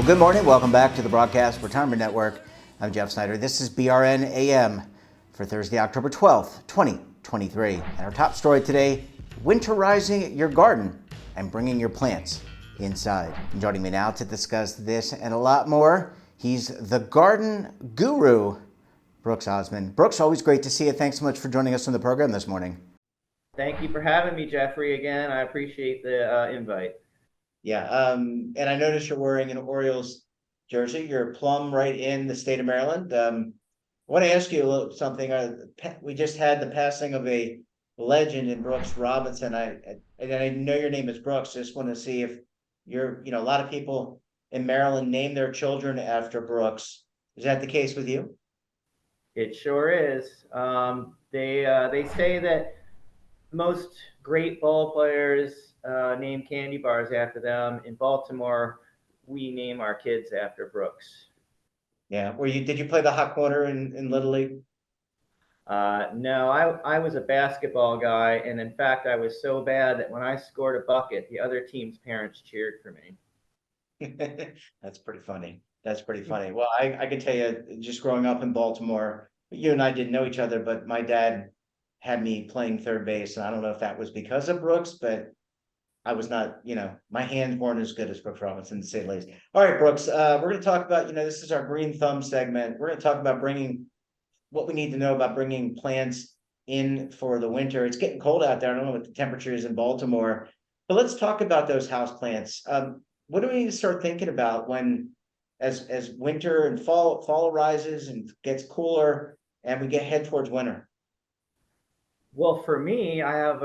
Well, good morning. Welcome back to the Broadcast Retirement Network. I'm Jeff Snyder. This is BRN AM for Thursday, October 12th, 2023. And our top story today, winterizing your garden and bringing your plants inside. And joining me now to discuss this and a lot more, he's the garden guru, Brooks Osman. Brooks, always great to see you. Thanks so much for joining us on the program this morning. Thank you for having me, Jeffrey, again. I appreciate the invite. Yeah, and I noticed you're wearing an Orioles jersey. You're plumb right in the state of Maryland. I want to ask you a little something. We just had the passing of a legend in Brooks Robinson. I know your name is Brooks. Just want to see if a lot of people in Maryland name their children after Brooks. Is that the case with you? It sure is. They say that most great ball players name candy bars after them. In Baltimore, we name our kids after Brooks. Yeah. Did you play the hot corner in Little League? No, I was a basketball guy, and in fact, I was so bad that when I scored a bucket, the other team's parents cheered for me. That's pretty funny. That's pretty funny. Well, I can tell you, just growing up in Baltimore, you and I didn't know each other, but my dad had me playing third base. And I don't know if that was because of Brooks, but I was not, my hands weren't as good as Brooks Robinson, to say the least. All right, Brooks, we're going to talk about, this is our green thumb segment. We're going to talk about bringing what we need to know about bringing plants in for the winter. It's getting cold out there. I don't know what the temperature is in Baltimore, but let's talk about those house plants. What do we need to start thinking about when, as winter and fall arises and gets cooler, and we head towards winter? Well, for me, I have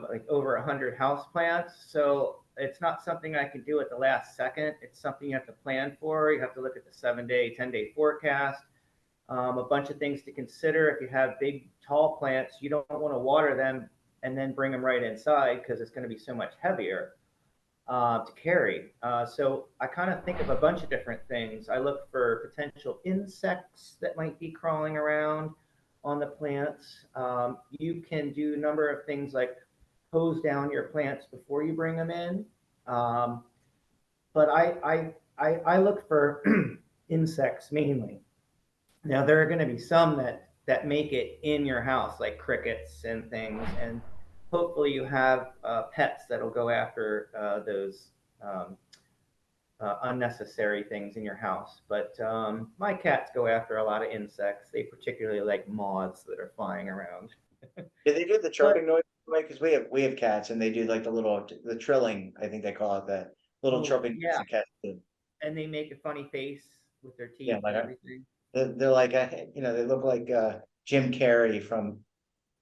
like over 100 house plants, so it's not something I can do at the last second. It's something you have to plan for. You have to look at the 7-day, 10-day forecast. A bunch of things to consider. If you have big, tall plants, you don't want to water them and then bring them right inside because it's going to be so much heavier to carry. So I kind of think of a bunch of different things. I look for potential insects that might be crawling around on the plants. You can do a number of things like hose down your plants before you bring them in. But I look for insects mainly. Now there are going to be some that make it in your house, like crickets and things, and hopefully you have pets that'll go after those unnecessary things in your house. But my cats go after a lot of insects. They particularly like moths that are flying around. Do they do the But chirping noise? Because we have cats and they do like the trilling. I think they call it that little oh chirping noise yeah, the cats do. and they make a funny face with their Yeah, teeth and like everything. they're like they look like Jim Carrey from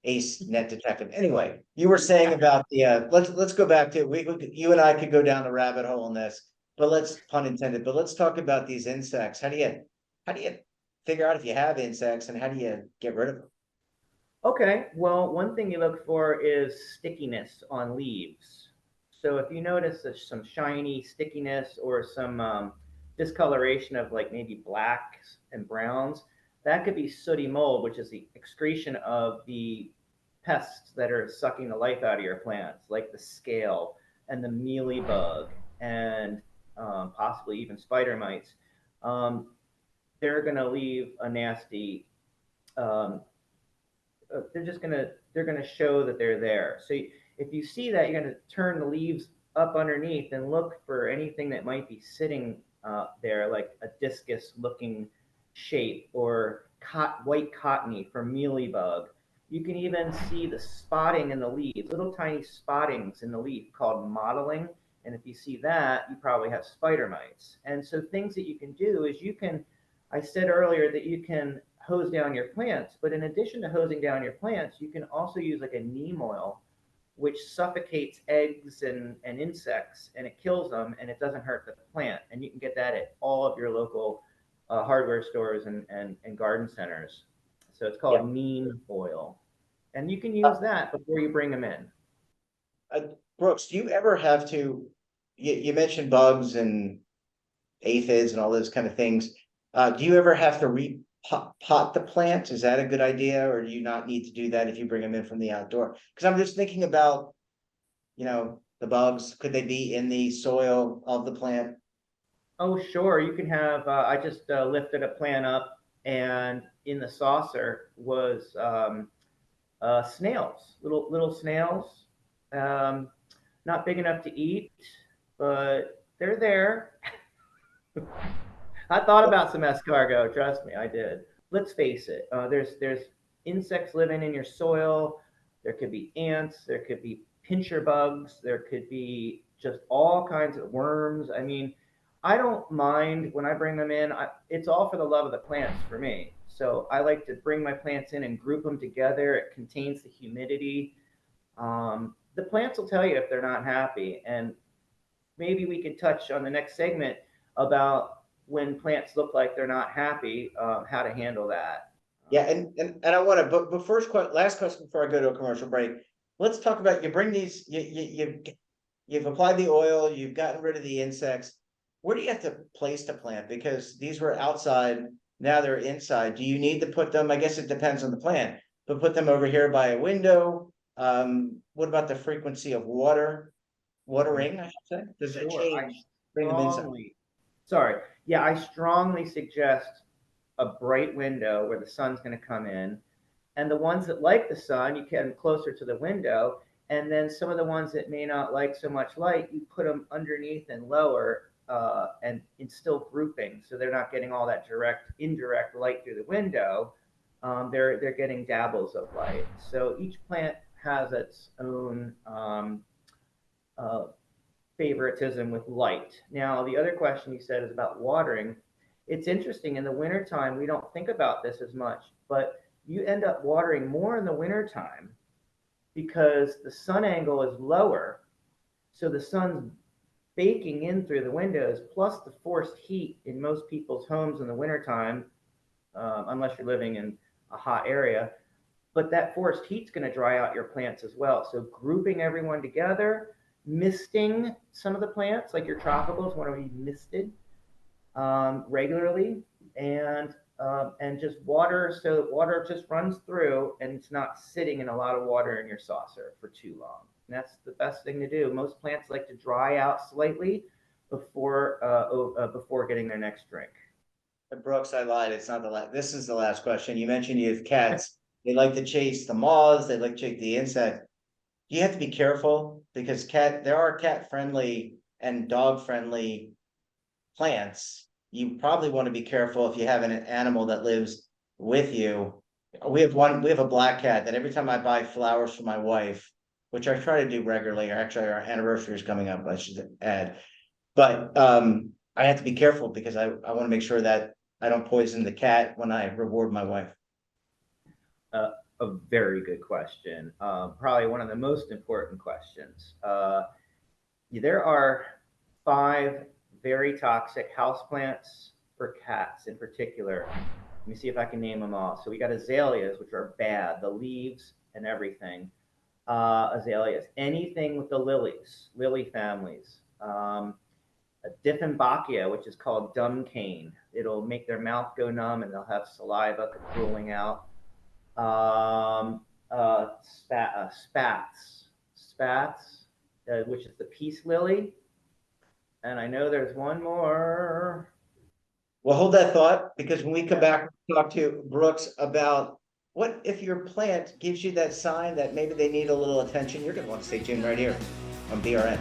Ace Net Detective. Anyway, you were saying about the let's go back to you and I could go down the rabbit hole in this, but let's pun intended. But let's talk about these insects. How do you figure out if you have insects and how do you get rid of them? Okay, well, one thing you look for is stickiness on leaves. So if you notice there's some shiny stickiness or some discoloration of like maybe blacks and browns, that could be sooty mold, which is the excretion of the pests that are sucking the life out of your plants, like the scale and the mealybug and possibly even spider mites. Um, they're going to leave a nasty um, they're gonna show that they're there. So if you see that, you're gonna turn the leaves up underneath and look for anything that might be sitting there, like a discus-looking shape or white cottony for mealybug. You can even see the spotting in the leaves, little tiny spottings in the leaf called mottling. And if you see that, you probably have spider mites. And so things that you can do is I said earlier that you can hose down your plants. But in addition to hosing down your plants, you can also use like a neem oil, which suffocates eggs and insects and it kills them and it doesn't hurt the plant. And you can get that at all of your local hardware stores and garden centers. So it's Yeah. called neem oil. And you can use Uh, that before you bring them in. uh, Brooks, do you ever have to? You mentioned bugs and aphids and all those kind of things. Do you ever have to pot the plant? Is that a good idea, or do you not need to do that if you bring them in from the outdoor? Because I'm just thinking about, the bugs. Could they be in the soil of the plant? Oh, sure. You can have, I just lifted a plant up, and in the saucer was snails, little snails. Um, Not big enough to eat, but they're there. I thought about some escargot. Trust me, I did. Let's face it. There's insects living in your soil. There could be ants. There could be pincher bugs. There could be just all kinds of worms. I mean, I don't mind when I bring them in. It's all for the love of the plants for me. So I like to bring my plants in and group them together. It contains the humidity. The plants will tell you if they're not happy, and maybe we can touch on the next segment about when plants look like they're not happy, how to handle that. Yeah, and I want to, but last question before I go to a commercial break. Let's talk about, you bring these, you've applied the oil, you've gotten rid of the insects. Where do you have to place the plant? Because these were outside, now they're inside. Do you need to put them? I guess it depends on the plant, but put them over here by a window. What about the frequency of watering, I should say? Does it Sure, I change? Bring them inside. sorry, yeah, I strongly suggest a bright window where the sun's going to come in. And the ones that like the sun, you get them closer to the window. And then some of the ones that may not like so much light, you put them underneath and lower, and instill grouping, so they're not getting all that indirect light through the window. They're getting dabbles of light. So each plant has its own uh, favoritism with light. Now, the other question you said is about watering. It's interesting, in the wintertime, we don't think about this as much, but you end up watering more in the wintertime because the sun angle is lower. So the sun's baking in through the windows, plus the forced heat in most people's homes in the wintertime, unless you're living in a hot area. But that forced heat's going to dry out your plants as well. So grouping everyone together, misting some of the plants, like your tropicals want to be misted regularly, and just water, so that water just runs through and it's not sitting in a lot of water in your saucer for too long. And that's the best thing to do. Most plants like to dry out slightly before getting their next drink. Brooks, I lied. It's not the last. This is the last question. You mentioned you have cats. They like to chase the moths. They like to chase the insect. You have to be careful because there are cat friendly and dog friendly plants. You probably want to be careful if you have an animal that lives with you. We have a black cat that every time I buy flowers for my wife, which I try to do regularly, or actually our anniversary is coming up, I should add. But I have to be careful because I want to make sure that I don't poison the cat when I reward my wife. A very good question. Probably one of the most important questions. There are 5 very toxic houseplants for cats in particular. Let me see if I can name them all. So we got azaleas, which are bad, the leaves and everything. Azaleas, anything with the lily families. Dieffenbachia, which is called dumb cane. It'll make their mouth go numb and they'll have saliva drooling out. Spats, which is the peace lily. And I know there's one more. Well, hold that thought, because when we come back, we'll talk to Brooks about what if your plant gives you that sign that maybe they need a little attention. You're going to want to stay tuned right here on BRN.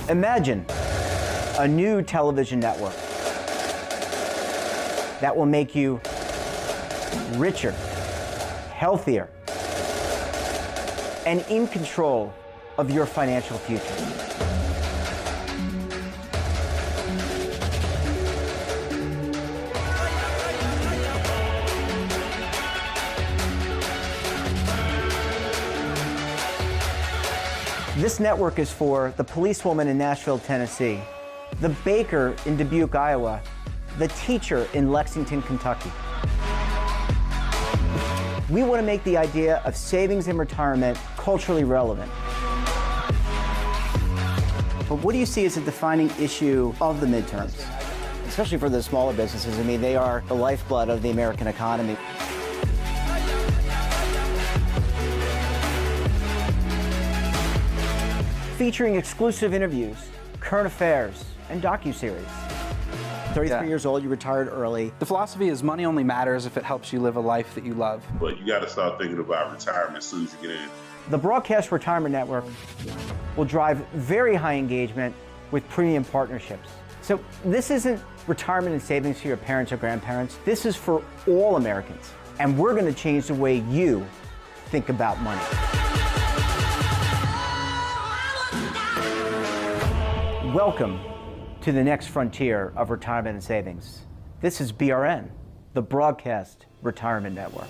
Imagine a new television network that will make you richer, healthier, and in control of your financial future. This network is for the policewoman in Nashville, Tennessee, the baker in Dubuque, Iowa, the teacher in Lexington, Kentucky. We want to make the idea of savings and retirement culturally relevant. But what do you see as a defining issue of the midterms? Especially for the smaller businesses. I mean, they are the lifeblood of the American economy. featuring exclusive interviews, current affairs, and docuseries. 33 years old, you retired early. The philosophy is money only matters if it helps you live a life that you love. But you got to start thinking about retirement as soon as you get in. The Broadcast Retirement Network will drive very high engagement with premium partnerships. So this isn't retirement and savings for your parents or grandparents. This is for all Americans. And we're going to change the way you think about money. Welcome to the next frontier of retirement and savings. This is BRN, the Broadcast Retirement Network.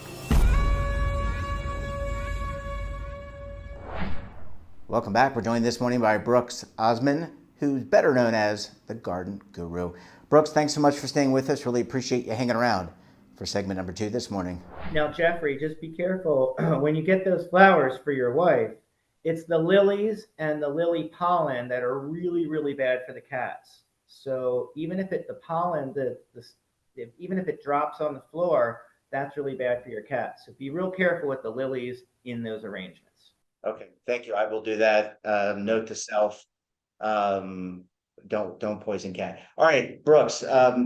Welcome back. We're joined this morning by Brooks Osman, who's better known as the Garden Guru. Brooks, thanks so much for staying with us. Really appreciate you hanging around for segment number 2 this morning. Now, Jeffrey, just be careful when you get those flowers for your wife. It's the lilies and the lily pollen that are really, really bad for the cats. So even if the pollen, even if it drops on the floor, that's really bad for your cat. So be real careful with the lilies in those arrangements. Okay, thank you. I will do that. Note to self: don't poison cat. All right, Brooks,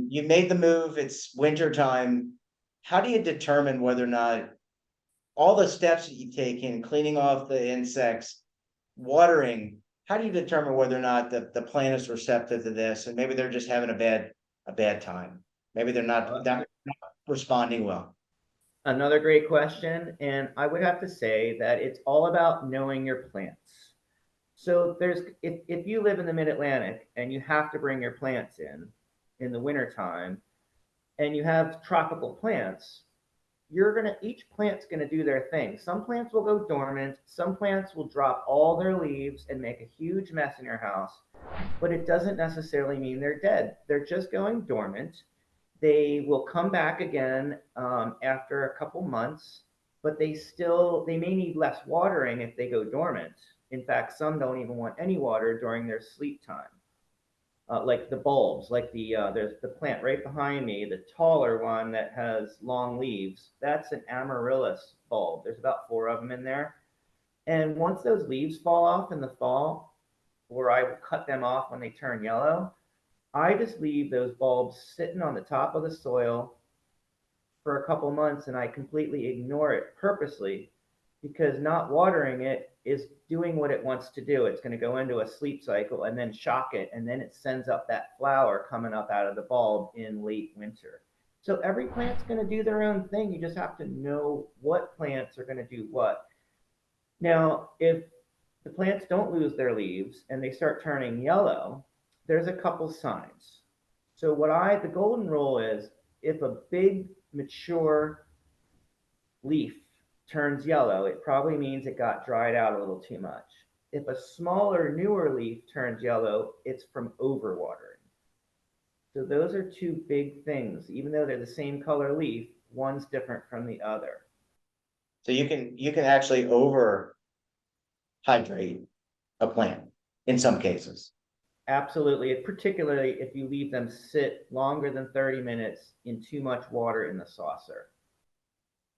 you made the move. It's winter time. How do you determine whether or not all the steps that you've taken, cleaning off the insects, watering? How do you determine whether or not the plant is receptive to this, and maybe they're just having a bad time? Maybe they're not responding well. Another great question, and I would have to say that it's all about knowing your plants. So if you live in the Mid-Atlantic and you have to bring your plants in the wintertime, and you have tropical plants, each plant's gonna do their thing. Some plants will go dormant, some plants will drop all their leaves and make a huge mess in your house, but it doesn't necessarily mean they're dead. They're just going dormant. They will come back again after a couple months, but they may need less watering if they go dormant. In fact, some don't even want any water during their sleep time. Like the bulbs, like there's the plant right behind me, the taller one that has long leaves. That's an amaryllis bulb. There's about 4 of them in there. And once those leaves fall off in the fall, or I will cut them off when they turn yellow, I just leave those bulbs sitting on the top of the soil for a couple months, and I completely ignore it purposely, because not watering it is doing what it wants to do. It's going to go into a sleep cycle and then shock it, and then it sends up that flower coming up out of the bulb in late winter. So every plant's going to do their own thing. You just have to know what plants are going to do what. Now, if the plants don't lose their leaves and they start turning yellow, there's a couple signs. So the golden rule is, if a big mature leaf turns yellow, it probably means it got dried out a little too much. If a smaller, newer leaf turns yellow, it's from overwatering. So those are 2 big things. Even though they're the same color leaf, one's different from the other. So you can actually over hydrate a plant in some cases. Absolutely, particularly if you leave them sit longer than 30 minutes in too much water in the saucer.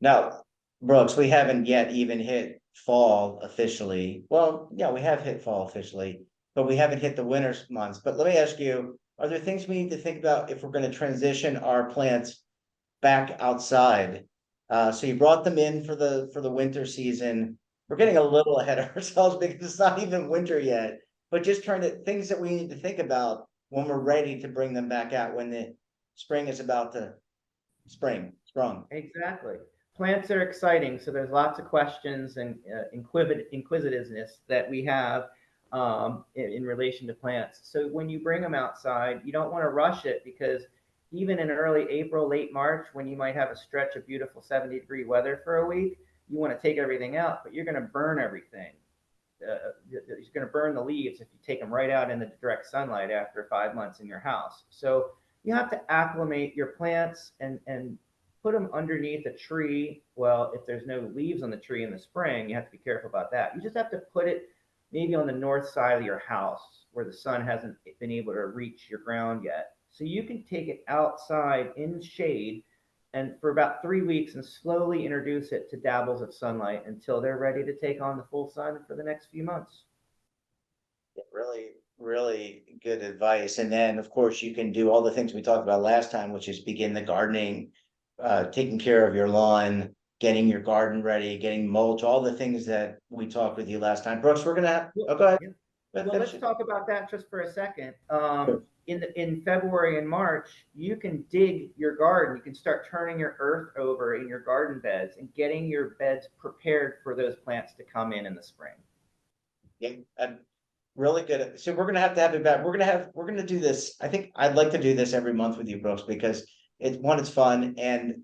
Now, Brooks, we haven't yet even hit fall officially. Well, yeah, we have hit fall officially, but we haven't hit the winter months. But let me ask you, are there things we need to think about if we're going to transition our plants back outside? So you brought them in for the winter season. We're getting a little ahead of ourselves because it's not even winter yet, but just things that we need to think about when we're ready to bring them back out, when the spring is about to sprung. Exactly. Plants are exciting, so there's lots of questions and inquisitiveness that we have in relation to plants. So when you bring them outside, you don't want to rush it, because even in early April, late March, when you might have a stretch of beautiful 70-degree weather for a week, you want to take everything out, but you're going to burn everything. You're going to burn the leaves if you take them right out in the direct sunlight after 5 months in your house. So you have to acclimate your plants and put them underneath a tree. Well, if there's no leaves on the tree in the spring, you have to be careful about that. You just have to put it maybe on the north side of your house where the sun hasn't been able to reach your ground yet. So you can take it outside in shade and for about 3 weeks and slowly introduce it to dabbles of sunlight until they're ready to take on the full sun for the next few months. Really, really good advice. And then, of course, you can do all the things we talked about last time, which is begin the gardening, taking care of your lawn, getting your garden ready, getting mulch, all the things that we talked with you last time. Brooks, we're gonna have, Well, oh, go ahead. yeah. Well, let's talk about that just for a second. In February and March, you can dig your garden. You can start turning your earth over in your garden beds and getting your beds prepared for those plants to come in the spring. Yeah, really good. So we're gonna have you back. We're gonna do this. I think I'd like to do this every month with you, Brooks, because it's fun, and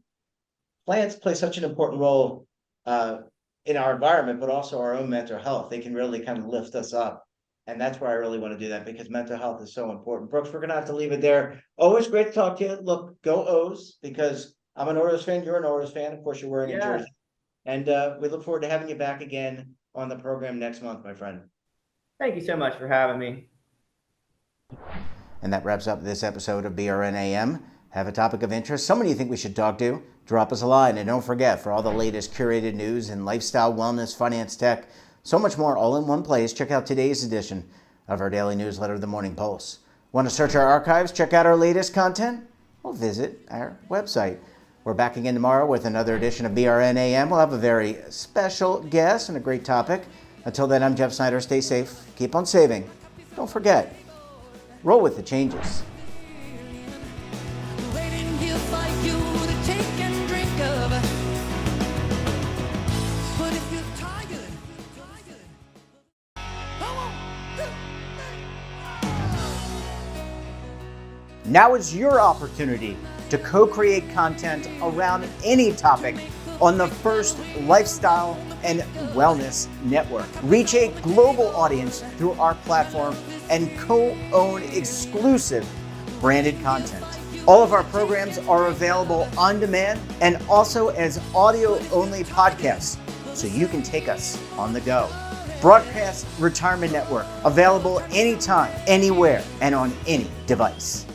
plants play such an important role in our environment, but also our own mental health. They can really kind of lift us up. And that's where I really want to do that, because mental health is so important. Brooks, we're gonna have to leave it there. Always great to talk to you. Look, go O's, because I'm an Orioles fan, you're an Orioles fan. Of course, you're wearing a Yeah. jersey. And we look forward to having you back again on the program next month, my friend. Thank you so much for having me. And that wraps up this episode of BRNAM. Have a topic of interest, someone you think we should talk to? Drop us a line, and don't forget, for all the latest curated news in lifestyle, wellness, finance, tech, so much more all in one place, check out today's edition of our daily newsletter, The Morning Pulse. Want to search our archives, check out our latest content? Well, visit our website. We're back again tomorrow with another edition of BRNAM. We'll have a very special guest and a great topic. Until then, I'm Jeff Snyder. Stay safe, keep on saving. Don't forget, roll with the changes. Now is your opportunity to co-create content around any topic on the first lifestyle and wellness network. Reach a global audience through our platform and co-own exclusive branded content. All of our programs are available on demand and also as audio-only podcasts, so you can take us on the go. Broadcast Retirement Network, available anytime, anywhere, and on any device.